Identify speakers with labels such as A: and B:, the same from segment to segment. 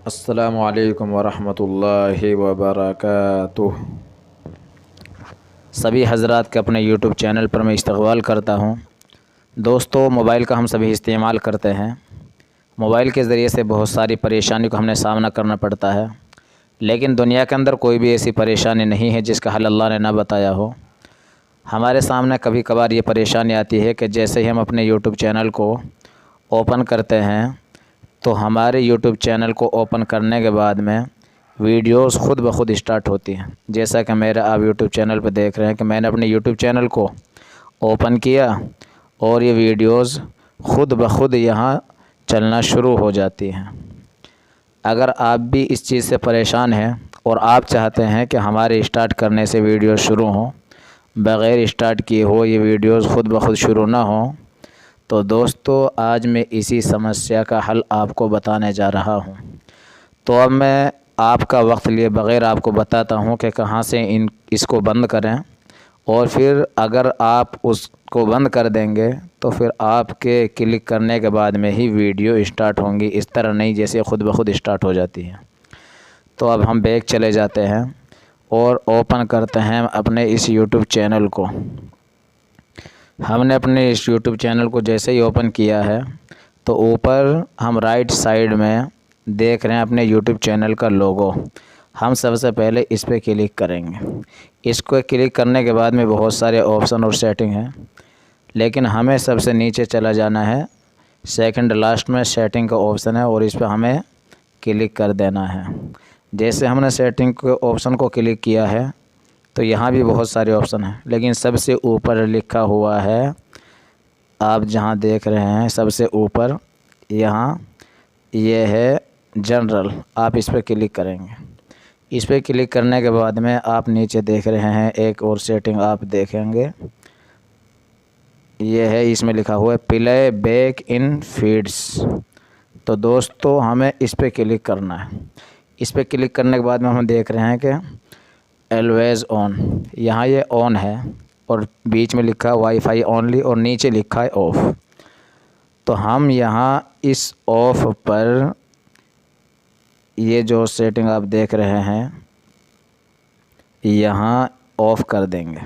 A: अस्सलामु अलैकुम वरहमतुल्लाहि वबरकातुह। सभी हज़रात के अपने यूट्यूब चैनल पर मैं इस्तक़बाल करता हूँ। दोस्तों, मोबाइल का हम सभी इस्तेमाल करते हैं। मोबाइल के ज़रिए से बहुत सारी परेशानी को हमने सामना करना पड़ता है, लेकिन दुनिया के अंदर कोई भी ऐसी परेशानी नहीं है जिसका हल अल्लाह ने ना बताया हो। हमारे सामने कभी कभार ये परेशानी आती है कि जैसे ही हम अपने यूट्यूब चैनल को ओपन करते हैं तो हमारे यूट्यूब चैनल को ओपन करने के बाद में वीडियोस खुद ब खुद स्टार्ट होती हैं। जैसा कि मेरा आप यूट्यूब चैनल पर देख रहे हैं कि मैंने अपने यूट्यूब चैनल को ओपन किया और ये वीडियोस खुद ब खुद यहाँ चलना शुरू हो जाती हैं। अगर आप भी इस चीज़ से परेशान हैं और आप चाहते हैं कि हमारे स्टार्ट करने से वीडियो शुरू हों, बग़ैर स्टार्ट किए हो ये वीडियोस खुद ब खुद शुरू ना हों, तो दोस्तों आज मैं इसी समस्या का हल आपको बताने जा रहा हूँ। तो अब मैं आपका वक्त लिए बग़ैर आपको बताता हूँ कि कहाँ से इसको बंद करें, और फिर अगर आप उसको बंद कर देंगे तो फिर आपके क्लिक करने के बाद में ही वीडियो स्टार्ट होंगी, इस तरह नहीं जैसे खुद ब खुद स्टार्ट हो जाती है। तो अब हम बैक चले जाते हैं और ओपन करते हैं अपने इस यूट्यूब चैनल को। हमने अपने इस यूट्यूब चैनल को जैसे ही ओपन किया है तो ऊपर हम राइट साइड में देख रहे हैं अपने यूट्यूब चैनल का लोगो। हम सबसे पहले इस पर क्लिक करेंगे। इसको क्लिक करने के बाद में बहुत सारे ऑप्शन और सेटिंग हैं, लेकिन हमें सबसे नीचे चला जाना है। सेकंड लास्ट में सेटिंग का ऑप्शन है और इस पर हमें क्लिक कर देना है। जैसे हमने सेटिंग के ऑप्शन को क्लिक किया है तो यहाँ भी बहुत सारे ऑप्शन हैं, लेकिन सबसे ऊपर लिखा हुआ है, आप जहाँ देख रहे हैं सबसे ऊपर यहाँ ये है जनरल। आप इस पर क्लिक करेंगे। इस पर क्लिक करने के बाद में आप नीचे देख रहे हैं एक और सेटिंग आप देखेंगे, ये है, इसमें लिखा हुआ है प्ले बैक इन फीड्स। तो दोस्तों हमें इस पर क्लिक करना है। इस पर क्लिक करने के बाद में हम देख रहे हैं कि ऑलवेज़ ऑन, यहाँ ये ऑन है और बीच में लिखा है वाईफाई ओनली और नीचे लिखा है ऑफ़। तो हम यहाँ इस ऑफ़ पर ये जो सेटिंग आप देख रहे हैं यहाँ ऑफ़ कर देंगे।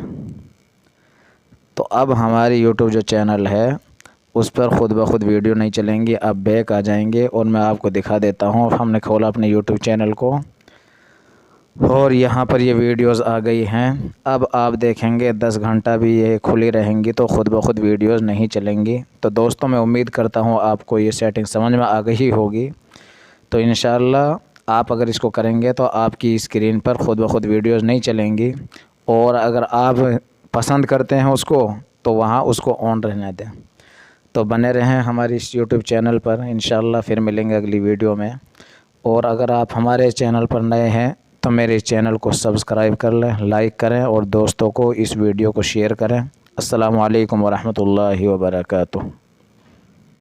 A: तो अब हमारी यूट्यूब जो चैनल है उस पर ख़ुद ब खुद वीडियो नहीं चलेंगी। अब बैक आ जाएंगे और मैं आपको दिखा देता हूँ। हमने खोला अपने यूट्यूब चैनल को और यहाँ पर ये वीडियोस आ गई हैं। अब आप देखेंगे 10 घंटा भी ये खुली रहेंगी तो ख़ुद ब खुद वीडियोस नहीं चलेंगी। तो दोस्तों मैं उम्मीद करता हूँ आपको ये सेटिंग समझ में आ गई होगी। तो इंशाअल्लाह आप अगर इसको करेंगे तो आपकी स्क्रीन पर ख़ुद ब खुद वीडियोस नहीं चलेंगी, और अगर आप पसंद करते हैं उसको तो वहाँ उसको ऑन रहने दें। तो बने रहें हमारी इस यूट्यूब चैनल पर। इंशाअल्लाह फिर मिलेंगे अगली वीडियो में। और अगर आप हमारे चैनल पर नए हैं तो मेरे चैनल को सब्सक्राइब कर लें, लाइक करें और दोस्तों को इस वीडियो को शेयर करें। अस्सलामु अलैकुम वरहमतुल्लाहि वबरकातुहू।